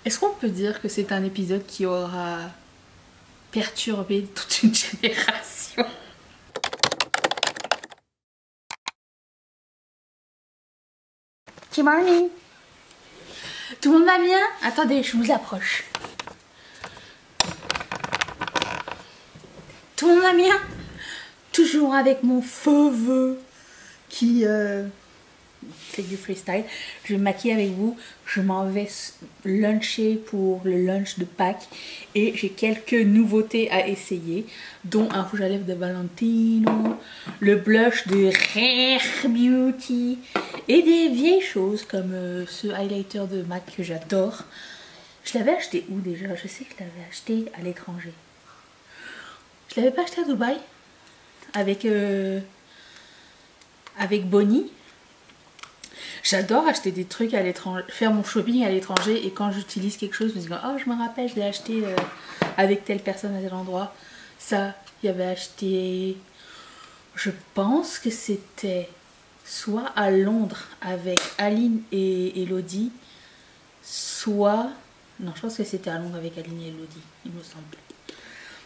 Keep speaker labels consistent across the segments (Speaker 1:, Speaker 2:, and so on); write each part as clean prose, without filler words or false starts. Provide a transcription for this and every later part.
Speaker 1: Est-ce qu'on peut dire que c'est un épisode qui aura perturbé toute une génération? Good morning. Tout le monde va bien? Attendez, je vous approche. Tout le monde va bien? Toujours avec mon feu qui fait du freestyle. Je vais me maquiller avec vous. Je m'en vais luncher pour le lunch de Pâques. Et j'ai quelques nouveautés à essayer, dont un rouge à lèvres de Valentino, le blush de Rare Beauty et des vieilles choses comme ce highlighter de MAC que j'adore. Je l'avais acheté où déjà? Je sais que je l'avais acheté à l'étranger. Je l'avais pas acheté à Dubaï avec Bonnie. J'adore acheter des trucs à l'étranger, faire mon shopping à l'étranger, et quand j'utilise quelque chose, je me dis oh je me rappelle, je l'ai acheté avec telle personne à tel endroit. Ça, il y avait acheté, je pense que c'était soit à Londres avec Aline et Elodie, soit, non je pense que c'était à Londres avec Aline et Elodie, il me semble.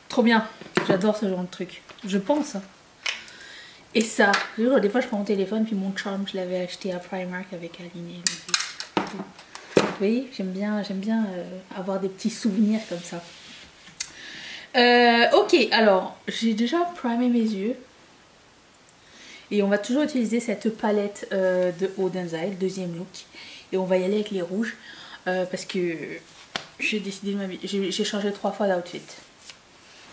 Speaker 1: Trop bien, j'adore ce genre de truc, je pense. Et ça, des fois je prends mon téléphone, puis mon charm, je l'avais acheté à Primark avec Aline et Elodie. Vous voyez, j'aime bien avoir des petits souvenirs comme ça. Ok, alors, j'ai déjà primé mes yeux. Et on va toujours utiliser cette palette de Odense, deuxième look. Et on va y aller avec les rouges. Parce que j'ai décidé de m'habiller. J'ai changé 3 fois d'outfit.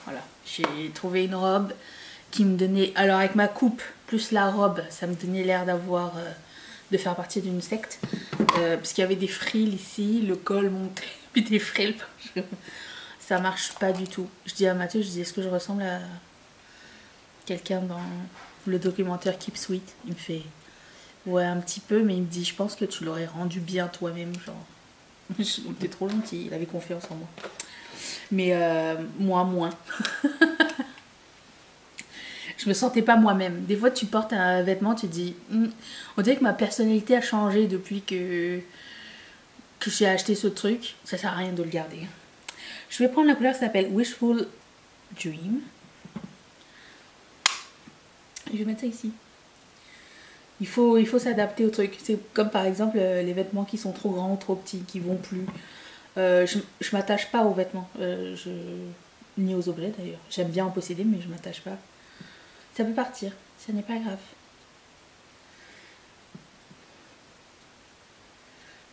Speaker 1: Voilà, j'ai trouvé une robe qui me donnait, alors avec ma coupe plus la robe, ça me donnait l'air d'avoir de faire partie d'une secte, parce qu'il y avait des frilles ici, le col montait, puis des frilles, ça marche pas du tout. Je dis à Mathieu, je dis est-ce que je ressemble à quelqu'un dans le documentaire Keep Sweet? Il me fait ouais un petit peu, mais il me dit je pense que tu l'aurais rendu bien toi-même, genre t'es trop gentil, il avait confiance en moi, mais moi moins. Je me sentais pas moi-même. Des fois, tu portes un vêtement, tu te dis, on dirait que ma personnalité a changé depuis que j'ai acheté ce truc. Ça sert à rien de le garder. Je vais prendre la couleur qui s'appelle Wishful Dream. Je vais mettre ça ici. Il faut s'adapter au truc. C'est comme par exemple les vêtements qui sont trop grands ou trop petits, qui vont plus. Je m'attache pas aux vêtements, ni aux objets d'ailleurs. J'aime bien en posséder, mais je m'attache pas. Ça peut partir, ça n'est pas grave.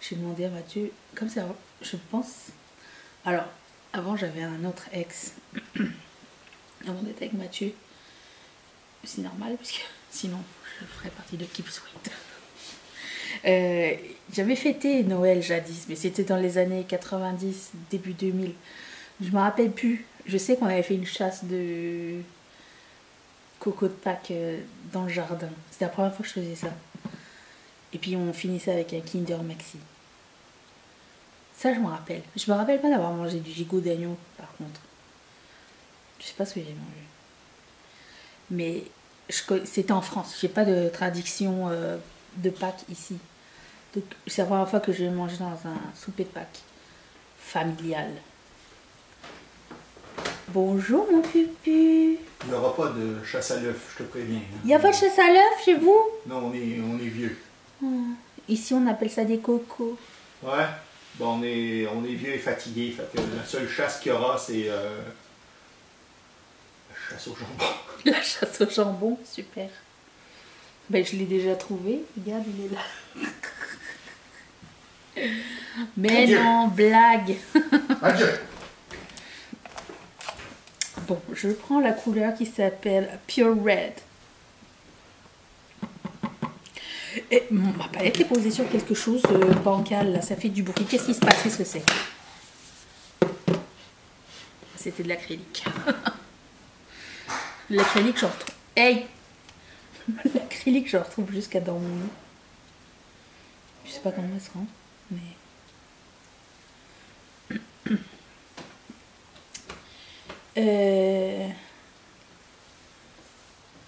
Speaker 1: J'ai demandé à Mathieu, comme ça, je pense. Alors, avant j'avais un autre ex. Avant d'être avec Mathieu, c'est normal, parce que sinon je ferais partie de Keep Sweet. J'avais fêté Noël jadis, mais c'était dans les années 90, début 2000. Je me rappelle plus. Je sais qu'on avait fait une chasse de coco de Pâques dans le jardin. C'était la première fois que je faisais ça. Et puis on finissait avec un Kinder Maxi. Ça je me rappelle. Je me rappelle pas d'avoir mangé du gigot d'agneau par contre. Je sais pas ce que j'ai mangé. Mais c'était en France. J'ai pas de tradition de Pâques ici. Donc c'est la première fois que je vais manger dans un souper de Pâques familial. Bonjour mon pupu.
Speaker 2: Il n'y aura pas de chasse à l'œuf, je te préviens.
Speaker 1: Il n'y a pas de chasse à l'œuf chez vous?
Speaker 2: Non, on est vieux.
Speaker 1: Ici on appelle ça des cocos.
Speaker 2: Ouais, bon, on est vieux et fatigué. Fait que la seule chasse qu'il y aura, c'est la chasse au jambon.
Speaker 1: La chasse au jambon, super. Ben je l'ai déjà trouvé, regarde il est là. Mais
Speaker 2: Adieu.
Speaker 1: non, blague.
Speaker 2: Adieu.
Speaker 1: Bon, je prends la couleur qui s'appelle Pure Red. Et ma palette est posée sur quelque chose de bancal, là, ça fait du bruit. Qu'est-ce qui se passe? Qu'est-ce que c'est? C'était de l'acrylique. L'acrylique, j'en retrouve. Hey! L'acrylique, je retrouve jusqu'à dans mon nez. Je sais pas comment elle se rend, mais.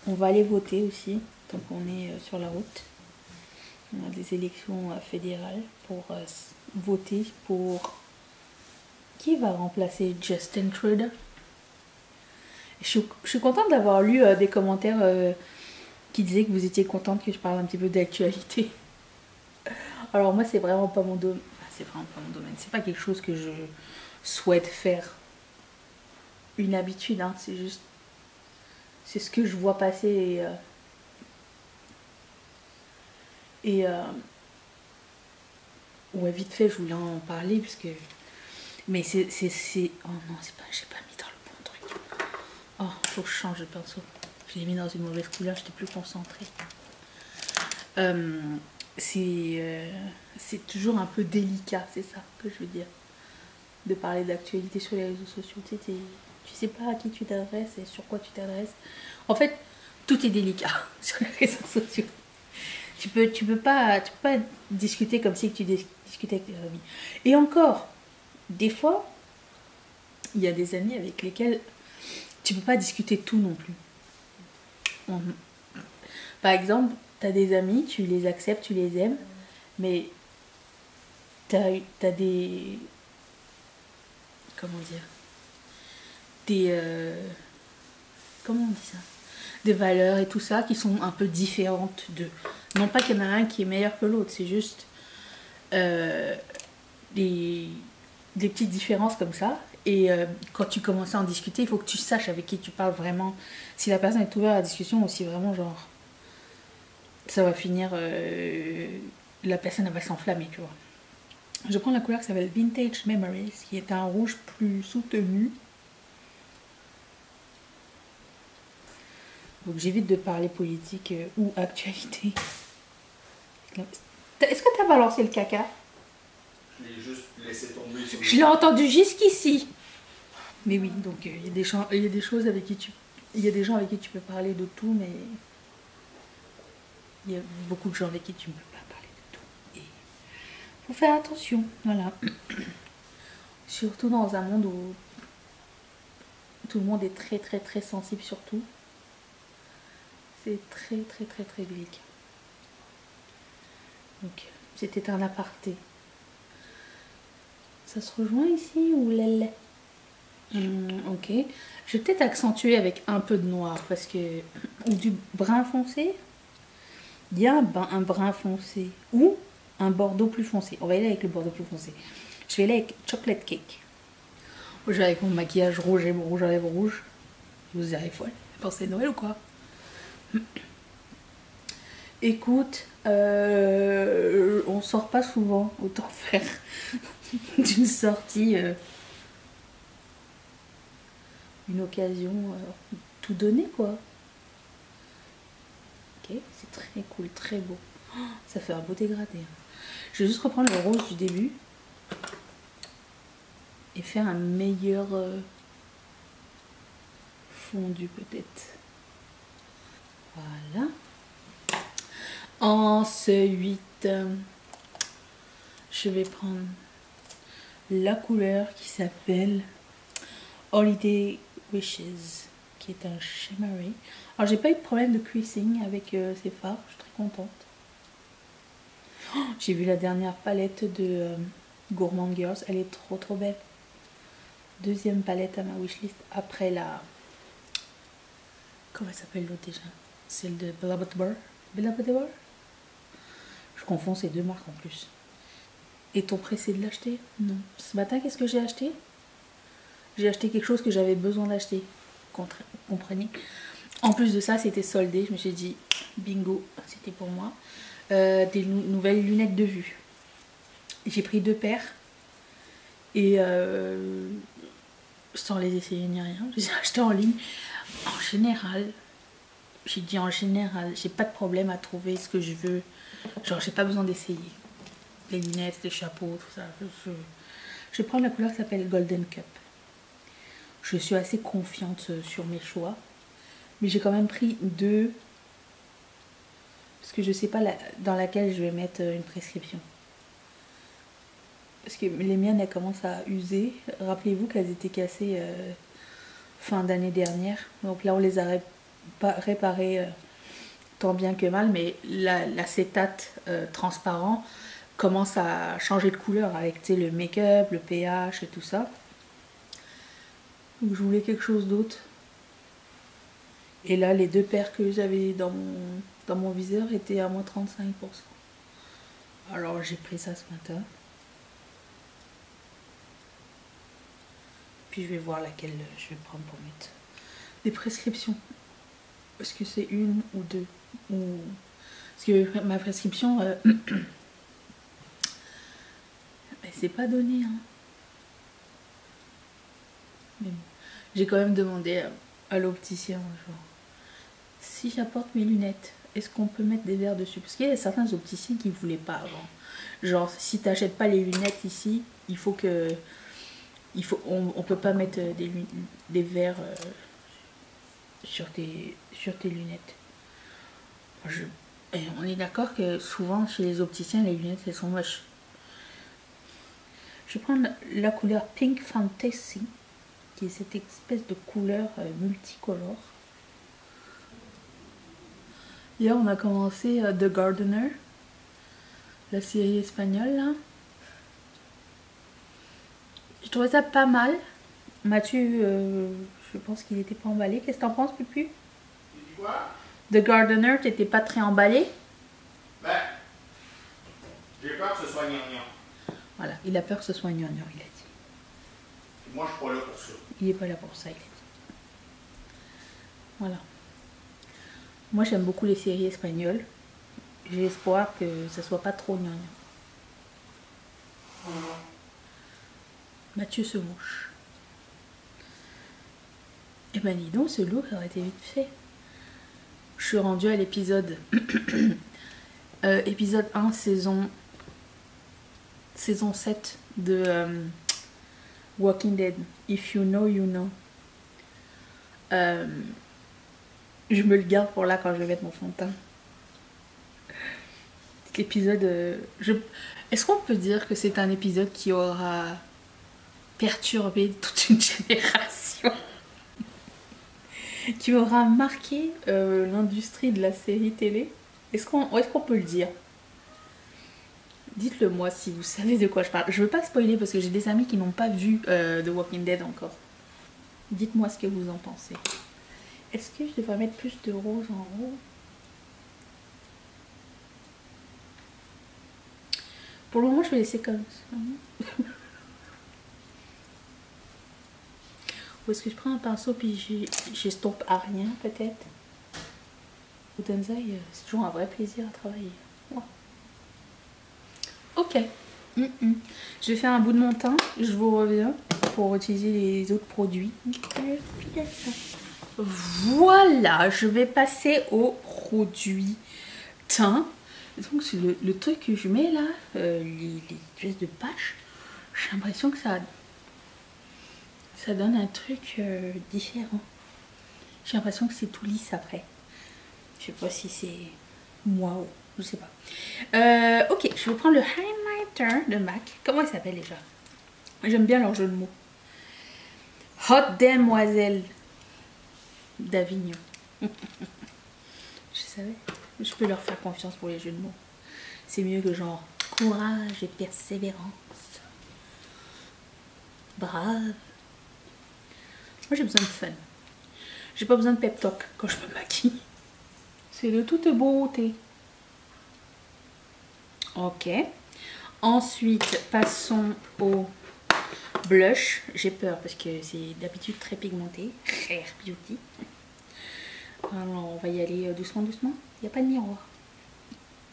Speaker 1: On va aller voter aussi, tant qu'on est sur la route. On a des élections fédérales pour voter pour qui va remplacer Justin Trudeau? Je suis contente d'avoir lu des commentaires qui disaient que vous étiez contente que je parle un petit peu d'actualité. Alors moi, c'est vraiment pas mon domaine. Enfin, c'est vraiment pas mon domaine. C'est pas quelque chose que je souhaite faire. Une habitude, hein. C'est juste... C'est ce que je vois passer ouais, vite fait, je voulais en parler parce que... Mais c'est... Oh non, c'est pas... J'ai pas mis dans le bon truc. Oh, faut que je change de pinceau. Je l'ai mis dans une mauvaise couleur, j'étais plus concentrée. C'est toujours un peu délicat, c'est ça que je veux dire. De parler d'actualité sur les réseaux sociaux. Tu sais pas à qui tu t'adresses et sur quoi tu t'adresses. En fait, tout est délicat sur les réseaux sociaux. Tu peux pas discuter comme si tu discutais avec tes amis. Et encore, des fois, il y a des amis avec lesquels tu peux pas discuter tout non plus. Par exemple, tu as des amis, tu les acceptes, tu les aimes, mais t'as des... Comment dire? Comment on dit ça? Des valeurs et tout ça qui sont un peu différentes d'eux. Non pas qu'il y en a un qui est meilleur que l'autre, c'est juste des petites différences comme ça. Et quand tu commences à en discuter, il faut que tu saches avec qui tu parles vraiment. Si la personne est ouverte à la discussion ou si vraiment genre ça va finir, la personne elle va s'enflammer, tu vois. Je prends la couleur qui s'appelle Vintage Memories, qui est un rouge plus soutenu. Donc j'évite de parler politique ou actualité. Est-ce que tu as balancé le caca?
Speaker 2: Je l'ai juste laissé tomber sur le...
Speaker 1: Je l'ai entendu jusqu'ici. Mais oui, donc il y a des choses avec qui tu... Il y a des gens avec qui tu peux parler de tout, mais il y a beaucoup de gens avec qui tu ne peux pas parler de tout. Et il faut faire attention, voilà. Surtout dans un monde où tout le monde est très très très sensible sur tout. C'est très très très très délicat. Donc c'était un aparté. Ça se rejoint ici ou l'aile? Ok. Je vais peut-être accentuer avec un peu de noir parce que... Ou du brun foncé. Il y a un brun foncé ou un bordeaux plus foncé. On va y aller avec le bordeaux plus foncé. Je vais aller avec chocolate cake. Moi, je vais avec mon maquillage rouge et mon rouge à lèvres rouge. Vous direz folle. Pensez Noël ou quoi? Écoute, on sort pas souvent. Autant faire d'une sortie une occasion tout donner quoi. Ok, c'est très cool, très beau. Oh, ça fait un beau dégradé. Je vais juste reprendre le rose du début et faire un meilleur fondu peut-être. Voilà. Ensuite, je vais prendre la couleur qui s'appelle Holiday Wishes, qui est un shimmery. Alors j'ai pas eu de problème de creasing avec ces fards, je suis très contente. Oh, j'ai vu la dernière palette de Gourmand Girls, elle est trop trop belle. Deuxième palette à ma wishlist après la... Comment elle s'appelle l'autre déjà? Celle de Bella Butler. Bella Butler? Je confonds ces deux marques en plus. Est-on pressé de l'acheter? Non. Ce matin, qu'est-ce que j'ai acheté? J'ai acheté quelque chose que j'avais besoin d'acheter. Comprenez? En plus de ça, c'était soldé. Je me suis dit, bingo, c'était pour moi. Des nouvelles lunettes de vue. J'ai pris 2 paires. Et sans les essayer ni rien. Je les ai achetées en ligne. En général, j'ai dit en général, j'ai pas de problème à trouver ce que je veux. Genre, j'ai pas besoin d'essayer. Les lunettes, les chapeaux, tout ça. Je vais prendre la couleur qui s'appelle Golden Cup. Je suis assez confiante sur mes choix. Mais j'ai quand même pris 2. Parce que je sais pas dans laquelle je vais mettre une prescription. Parce que les miennes, elles commencent à user. Rappelez-vous qu'elles étaient cassées fin d'année dernière. Donc là, on les a réparées tant bien que mal. Mais l'acétate transparent commence à changer de couleur avec le make-up, le pH et tout ça. Donc je voulais quelque chose d'autre. Et là, les deux paires que j'avais dans mon viseur étaient à moins 35%. Alors j'ai pris ça ce matin. Puis je vais voir laquelle je vais prendre pour mettre des prescriptions. Est-ce que c'est une ou deux ou... Parce que ma prescription, c'est pas donné. Hein. Mais bon. J'ai quand même demandé à l'opticien, genre, si j'apporte mes lunettes, est-ce qu'on peut mettre des verres dessus? Parce qu'il y a certains opticiens qui ne voulaient pas avant. Genre, si tu n'achètes pas les lunettes ici, il faut que... on peut pas mettre des verres sur tes lunettes. Et on est d'accord que souvent chez les opticiens, les lunettes elles sont moches. Je vais prendre la couleur Pink Fantasy, qui est cette espèce de couleur multicolore. Hier on a commencé The Gardener, la série espagnole là. Je trouvais ça pas mal. Mathieu, je pense qu'il n'était pas emballé. Qu'est-ce que t'en penses, Pupu?
Speaker 2: Tu dis quoi?
Speaker 1: The Gardener, t'étais pas très emballé?
Speaker 2: Ben, j'ai peur que ce soit gnangnan.
Speaker 1: Voilà, il a peur que ce soit gnangnan, il a dit.
Speaker 2: Moi, je suis pas là pour ça.
Speaker 1: Il est pas là pour ça, il a dit. Voilà. Moi, j'aime beaucoup les séries espagnoles. J'ai espoir que ça soit pas trop gnangnan. Mathieu se mouche. Eh ben dis donc, ce look aurait été vite fait. Je suis rendue à l'épisode épisode 1, saison 7 de Walking Dead. If you know, you know. Je me le garde pour là quand je vais mettre mon fond de teint. L'épisode... Est-ce qu'on peut dire que c'est un épisode qui aura perturbé toute une génération? Qui aura marqué l'industrie de la série télé? Est-ce qu'on peut le dire? Dites-le moi si vous savez de quoi je parle. Je veux pas spoiler parce que j'ai des amis qui n'ont pas vu The Walking Dead encore. Dites-moi ce que vous en pensez. Est-ce que je devrais mettre plus de rose en haut? Pour le moment, je vais laisser comme ça. Ou est-ce que je prends un pinceau puis j'estompe à rien peut-être? Au Denzai, c'est toujours un vrai plaisir à travailler. Ouais. Ok. Je vais faire un bout de mon teint. Je vous reviens pour utiliser les autres produits. Voilà, je vais passer au produit teint. Donc c'est le truc que je mets là, les espèces de patchs. J'ai l'impression que ça donne un truc différent. J'ai l'impression que c'est tout lisse après. Je sais pas si c'est moi ou je sais pas. Ok, je vais prendre le highlighter de MAC. Comment il s'appelle déjà? J'aime bien leur jeu de mots. Hot Demoiselle d'Avignon. Je savais. Je peux leur faire confiance pour les jeux de mots. C'est mieux que genre courage et persévérance. Brave. Moi j'ai besoin de fun. J'ai pas besoin de pep talk quand je me maquille. C'est de toute beauté. Ok. Ensuite, passons au blush. J'ai peur parce que c'est d'habitude très pigmenté. Rare Beauty. Alors, on va y aller doucement, doucement. Il n'y a pas de miroir.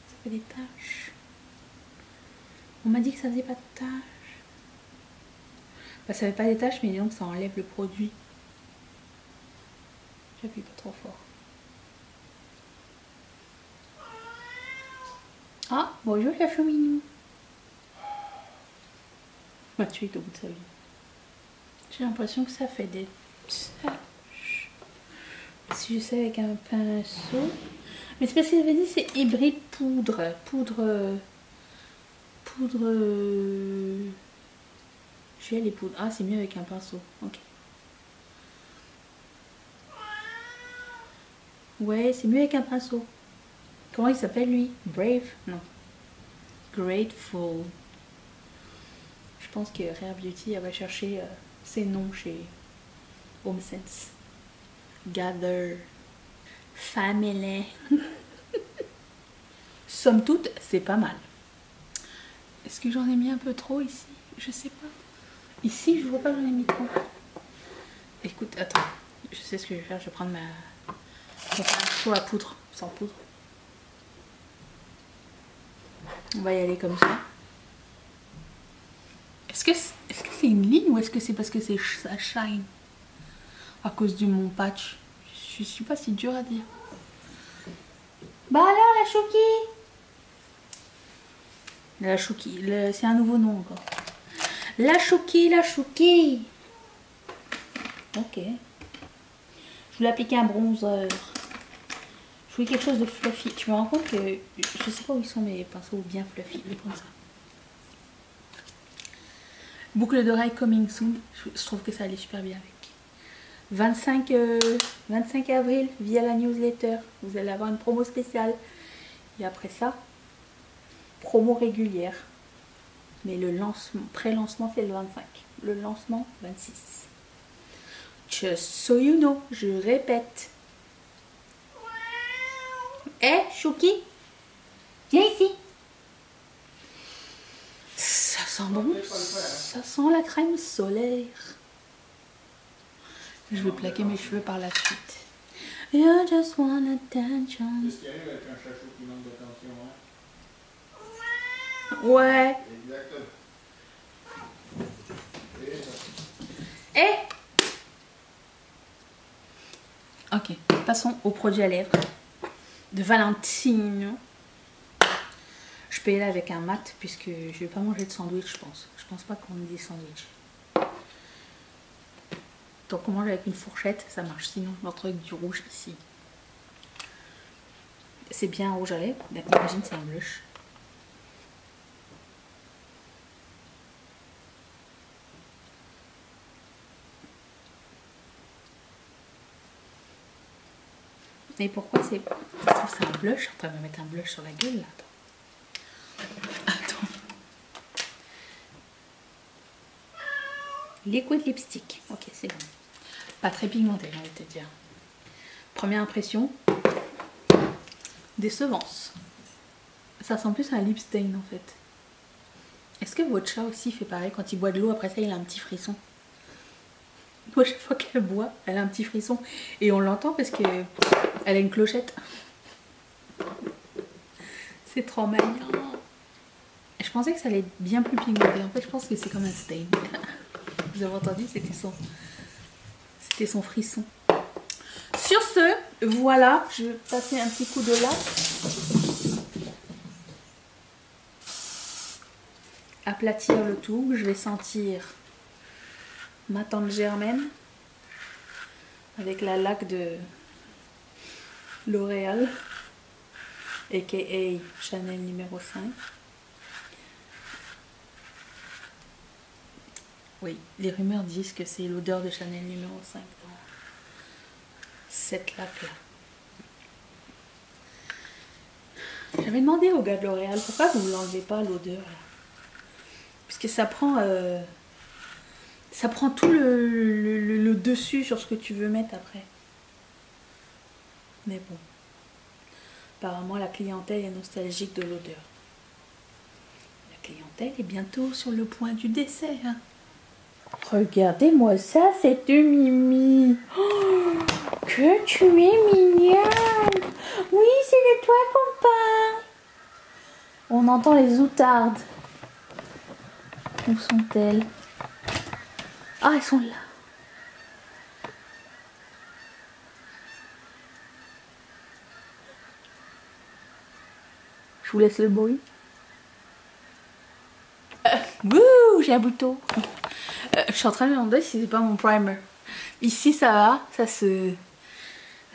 Speaker 1: Ça fait des taches. On m'a dit que ça faisait pas de taches. Bah, ça fait pas des taches, mais disons que ça enlève le produit. J'appuie pas trop fort. Ah, bonjour la chouminou. Mathieu est au bout de sa vie. J'ai l'impression que ça fait des taches. Si je sais avec un pinceau. Mais c'est parce qu'il avait dit c'est hybride poudre. Poudre. Je vais aller poudre. Ah, c'est mieux avec un pinceau. Ok. Ouais, c'est mieux avec un pinceau. Comment il s'appelle lui? Brave? Non. Grateful. Je pense que Rare Beauty elle va chercher ses noms chez Home Sense. Gather. Family. Somme toute, c'est pas mal. Est-ce que j'en ai mis un peu trop ici? Je sais pas. Ici, je vois pas que j'en ai mis trop. Écoute, attends. Je sais ce que je vais faire. Je vais prendre je vais faire un seau à poudre. Sans poudre. On va y aller comme ça. Est-ce que c'est une ligne ou est-ce que c'est parce que ça shine à cause du mon patch? Je suis pas si dur à dire. Bah alors la Chouki. La Chouki, c'est un nouveau nom encore. La Chouki, la Chouki. Ok. Je voulais appliquer un bronzer. Je voulais quelque chose de fluffy. Je me rends compte que je sais pas où ils sont mes pinceaux bien fluffy. Je vais prendre ça. Boucle d'oreille coming soon. Je trouve que ça allait super bien avec. 25 avril via la newsletter. Vous allez avoir une promo spéciale. Et après ça, promo régulière. Mais le lancement, pré-lancement c'est le 25. Le lancement 26. Just so you know, je répète. Chouki, viens ici. Ça sent bon. Ça sent la crème solaire. Je vais plaquer mes cheveux par la suite. You just want attention.
Speaker 2: C'est ce qui arrive avec un chachot qui manque d'attention, hein?
Speaker 1: Ouais.
Speaker 2: Exactement.
Speaker 1: Ok, passons au produit à lèvres de Valentino. Je paye là avec un mat puisque je vais pas manger de sandwich, je pense. Je pense pas qu'on ait des sandwichs. Donc on mange avec une fourchette, ça marche. Sinon, notre avec du rouge ici. C'est bien un rouge à lèvres. Imagine, c'est un blush. Et pourquoi c'est... Je trouve que c'est un blush. Je suis en train de me mettre un blush sur la gueule là. Attends. Liquid lipstick. Ok, c'est bon. Pas très pigmenté, j'ai envie de te dire. Première impression. Décevance. Ça sent plus un lip stain en fait. Est-ce que votre chat aussi fait pareil quand il boit de l'eau? Après ça, il a un petit frisson. Moi, chaque fois qu'elle boit, elle a un petit frisson. Et on l'entend parce que elle a une clochette. C'est trop mignon. Je pensais que ça allait être bien plus pigmenté. En fait, je pense que c'est comme un stain. Vous avez entendu? C'était son frisson. Sur ce, voilà. Je vais passer un petit coup de lac. Aplatir le tout. Je vais sentir ma tante Germaine avec la laque de L'Oréal aka Chanel numéro 5. Oui, les rumeurs disent que c'est l'odeur de Chanel numéro 5 dans cette laque là. J'avais demandé au gars de L'Oréal pourquoi vous ne l'enlevez pas l'odeur là, puisque ça prend tout le dessus sur ce que tu veux mettre après. Mais bon, apparemment la clientèle est nostalgique de l'odeur. La clientèle est bientôt sur le point du dessert. Regardez-moi ça, cette Mimi. Oh, que tu es mignonne. Oui, c'est de toi qu'on parle. On entend les outardes. Où sont-elles? Ah, elles sont là. Je vous laisse le bruit. Wouh, j'ai un bouton. Je suis en train de me demander si c'est pas mon primer. Ici ça va, ça se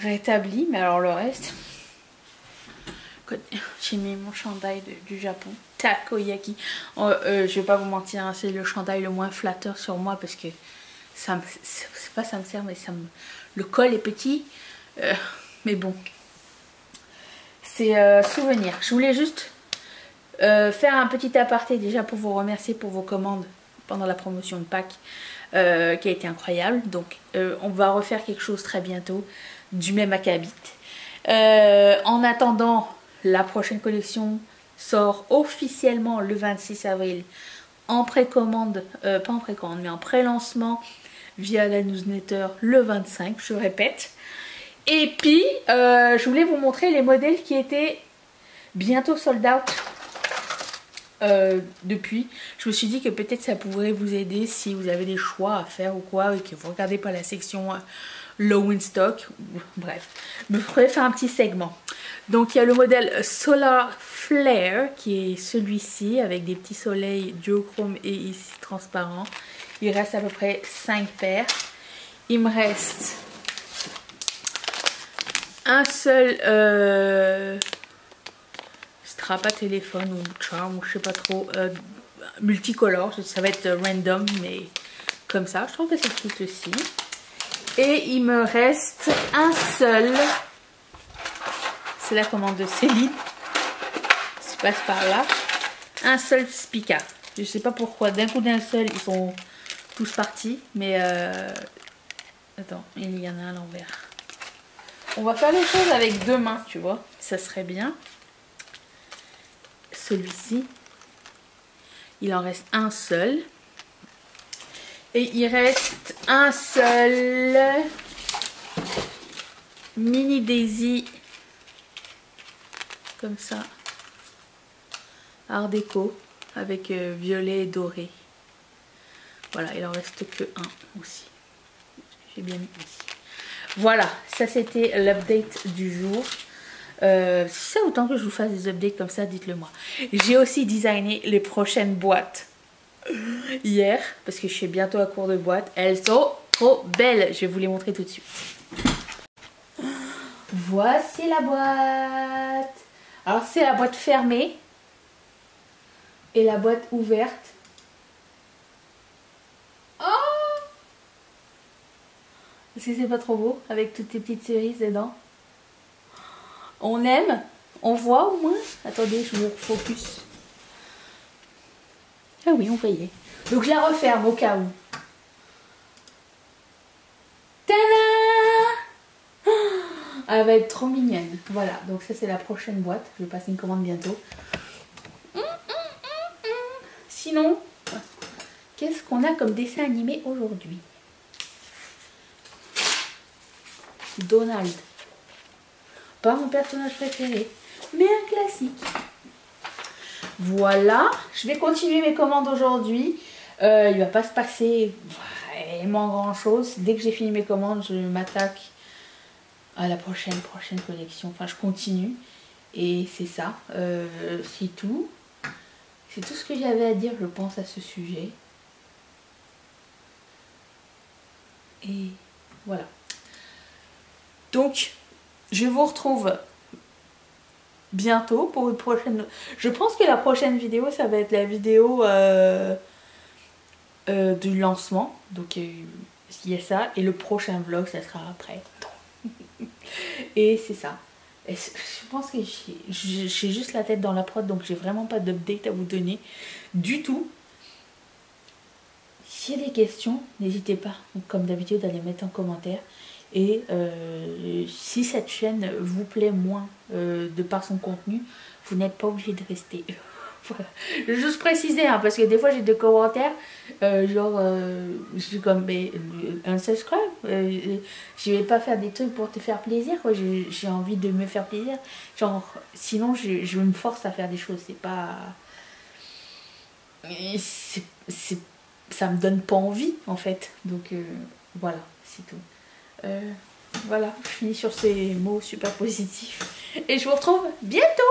Speaker 1: rétablit, mais alors le reste... J'ai mis mon chandail du Japon, Takoyaki. Je vais pas vous mentir, hein, c'est le chandail le moins flatteur sur moi parce que ça me... c'est pas ça me sert, mais ça me... le col est petit. Mais bon, c'est souvenir. Je voulais juste faire un petit aparté déjà pour vous remercier pour vos commandes pendant la promotion de Pâques qui a été incroyable. Donc on va refaire quelque chose très bientôt du même acabit. En attendant, la prochaine collection sort officiellement le 26 avril en précommande, pas en précommande mais en pré-lancement via la newsletter le 25, je répète. Et puis je voulais vous montrer les modèles qui étaient bientôt sold out. Depuis, je me suis dit que peut-être ça pourrait vous aider si vous avez des choix à faire ou quoi et que vous regardez pas la section low in stock. Bref, je me ferai faire un petit segment. Donc il y a le modèle Solar Flare qui est celui-ci avec des petits soleils duochrome et ici transparent. Il reste à peu près 5 paires. Il me reste un seul pas téléphone ou charm ou je sais pas trop, multicolore, ça va être random mais comme ça, je trouve que c'est tout aussi. Et il me reste un seul, c'est la commande de Céline, ça passe par là, un seul Spica. Je sais pas pourquoi, d'un coup d'un seul ils sont tous partis, mais attends, il y en a un à l'envers. On va faire les choses avec deux mains, tu vois, ça serait bien. Celui-ci, il en reste un seul. Et il reste un seul mini Daisy. Comme ça. Art déco. Avec violet et doré. Voilà, il en reste que un aussi. J'ai bien mis ici. Voilà, ça c'était l'update du jour. Si ça autant que je vous fasse des updates comme ça, dites-le moi. J'ai aussi designé les prochaines boîtes hier, parce que je suis bientôt à court de boîtes. Elles sont trop belles. Je vais vous les montrer tout de suite. Voici la boîte. Alors c'est la boîte fermée et la boîte ouverte. Oh! Est-ce que c'est pas trop beau avec toutes ces petites cerises dedans? On aime, on voit au moins. Attendez, je me focus. Ah oui, on voyait. Donc je la referme au cas où. Tada! Elle va être trop mignonne. Voilà, donc ça c'est la prochaine boîte. Je vais passer une commande bientôt. Sinon, qu'est-ce qu'on a comme dessin animé aujourd'hui? Donald. Pas mon personnage préféré, mais un classique. Voilà, je vais continuer mes commandes aujourd'hui. Il va pas se passer vraiment grand chose. Dès que j'ai fini mes commandes, je m'attaque à la prochaine collection. Enfin, je continue. Et c'est ça. C'est tout. C'est tout ce que j'avais à dire, je pense, à ce sujet. Et voilà. Donc, je vous retrouve bientôt pour une prochaine... Je pense que la prochaine vidéo, ça va être la vidéo du lancement. Donc, il y a ça. Et le prochain vlog, ça sera après. Et c'est ça. Et je pense que j'ai juste la tête dans la prod, donc j'ai vraiment pas d'update à vous donner du tout. S'il y a des questions, n'hésitez pas, comme d'habitude, à les mettre en commentaire. Et si cette chaîne vous plaît moins de par son contenu, vous n'êtes pas obligé de rester. Voilà. Je veux juste préciser, hein, parce que des fois j'ai des commentaires genre je suis comme unsubscribe, je vais pas faire des trucs pour te faire plaisir, j'ai envie de me faire plaisir, genre sinon je me force à faire des choses, c'est pas ça me donne pas envie en fait, donc voilà, c'est tout. Voilà, je finis sur ces mots super positifs et je vous retrouve bientôt.